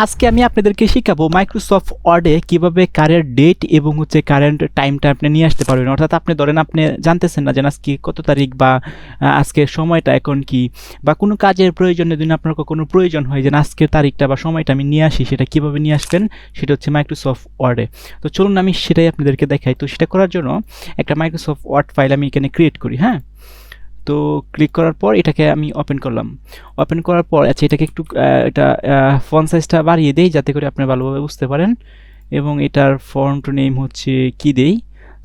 আজকে আমি আপনাদেরকে শিখাবো মাইক্রোসফট ওয়ার্ডে কিভাবে কারেন্ট ডেট এবং কারেন্ট টাইমটা আপনি নিয়ে আসতে পারবেন। অর্থাৎ আপনি ধরেন আপনি জানতেছেন না যে আজকে কত তারিখ বা আজকের সময়টা এখন কি, বা কোনো কাজের প্রয়োজনে যদি আপনার কোনো প্রয়োজন হয় যে আজকের তারিখটা বা সময়টা আমি নিয়ে আসি, সেটা কিভাবে নিয়ে আসবেন সেটা হচ্ছে মাইক্রোসফট ওয়ার্ডে। তো চলুন আমি সেটাই আপনাদেরকে দেখাই। তো সেটা করার জন্য একটা মাইক্রোসফট ওয়ার্ড ফাইল আমি এখানে ক্রিয়েট করি। হ্যাঁ, তো ক্লিক করার পর এটাকে আমি ওপেন করলাম। ওপেন করার পর আচ্ছা এটাকে একটু এটা ফন্ট সাইজটা বাড়িয়ে দেই যাতে করে আপনি ভালোভাবে বুঝতে পারেন। এবং এটার ফন্ট নেম হচ্ছে কি দেই,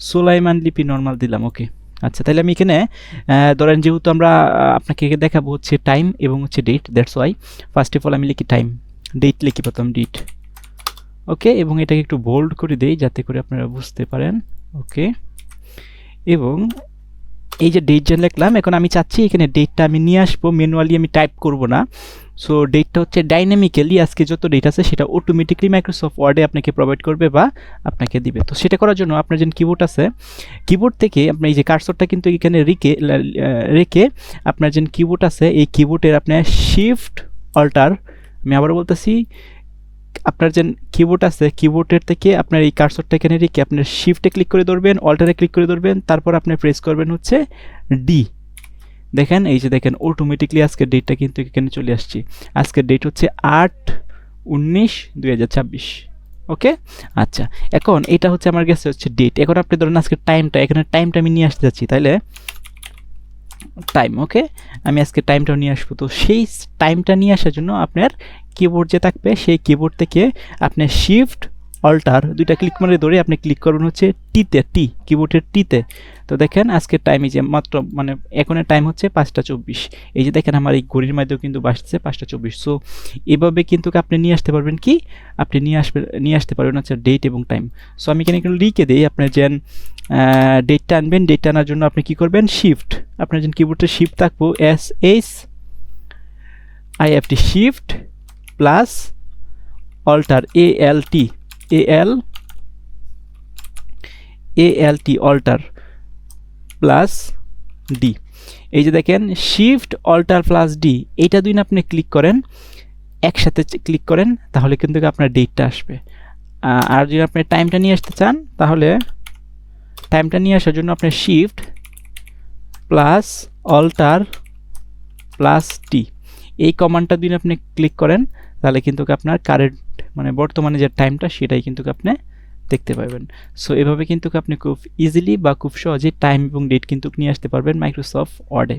সুলাইমান লিপি নর্মাল দিলাম। ওকে, আচ্ছা তাহলে আমি এখানে ধরেন যেহেতু আমরা আপনাকে দেখাবো হচ্ছে টাইম এবং হচ্ছে date, that's why first of all আমি লিখি টাইম, ডেট লিখি প্রথম ডেট। ওকে, এবং এটাকে একটু বোল্ড করে দেই যাতে করে আপনারা বুঝতে পারেন। ওকে, এবং এই যে ডেট জেন লিখলাম, এখন আমি চাচ্ছি এখানে ডেটটা আমি নিয়ে আসবো, ম্যানুয়ালি আমি টাইপ করব না। সো ডেটটা হচ্ছে ডাইনামিক্যালি আজকে যত ডেট আছে সেটা অটোমেটিকলি মাইক্রোসফট ওয়ার্ডে আপনাকে প্রোভাইড করবে বা আপনাকে দিবে। তো সেটা করার জন্য আপনার যে কিবোর্ড আছে, কিবোর্ড থেকে আপনার এই যে কার্সরটা কিন্তু এখানে রেখে আপনার যে কিবোর্ড আছে এই কিবোর্ডের আপনার শিফট অল্টার, আমি আবার বলতেছি, আপনার যে কিবোর্ড আছে কিবোর্ডের থেকে আপনার এই কার্সরটা এখানে রেখে আপনার শিফটে ক্লিক করে ধরবেন, অল্টারে ক্লিক করে ধরবেন, তারপর আপনি প্রেস করবেন হচ্ছে ডি। দেখেন এই যে দেখেন অটোমেটিকলি আজকের ডেটটা কিন্তু এখানে চলে আসছে। আজকের ডেট হচ্ছে 8/19/2026। ওকে, আচ্ছা এখন এটা হচ্ছে আমার কাছে হচ্ছে ডেট। এখন আপনি ধরেন আজকের টাইমটা, এখানে টাইমটা আমি নিয়ে আসতে যাচ্ছি, তাইলে টাইম। ওকে, আমি আজকে টাইমটাও নিয়ে আসবো। তো সেই টাইমটা নিয়ে আসার জন্য আপনার কিবোর্ড যে থাকবে সেই কিবোর্ড থেকে আপনি শিফট অল্টার দুইটা ক্লিক করে ধরে আপনি ক্লিক করবেন হচ্ছে টিতে, টি কিবোর্ডের টিতে। তো দেখেন আজকের টাইম এই যে মাত্র মানে এখনের টাইম হচ্ছে 5টা 24। এই যে দেখেন আমার এই ঘড়ির মধ্যেও কিন্তু বাসছে 5টা 24। সো এভাবে কিন্তু আপনি নিয়ে আসতে পারবেন কি, আপনি নিয়ে আসতে পারবেন হচ্ছে ডেট এবং টাইম। সো আমি এখানে একটু লিখে দিই, আপনার যেন ডেটটা আনবেন, ডেটটা আনার জন্য আপনি কি করবেন, শিফট, আপনার যেন কিবোর্ডে শিফট থাকবো SHIFT shift plus alt ALT alt plus D. এই যে দেখেন শিফট অল্টার প্লাস ডি, এইটা দুই না আপনি ক্লিক করেন, একসাথে ক্লিক করেন, তাহলে কিন্তু আপনার ডেটটা আসবে। আর যদি আপনি টাইমটা নিয়ে আসতে চান তাহলে টাইমটা নিয়ে আসার জন্য আপনার শিফট প্লাস অল্টার প্লাস টি, এই কমান্ডটা দিন আপনি ক্লিক করেন, তাহলে কিন্তু আপনার কারেন্ট মানে বর্তমানে যে টাইমটা সেটাই কিন্তু আপনি দেখতে পাবেন। সো এভাবে কিন্তু আপনি খুব ইজিলি বা খুব সহজে টাইম এবং ডেট কিন্তু নিয়ে আসতে পারবেন মাইক্রোসফট ওয়ার্ডে।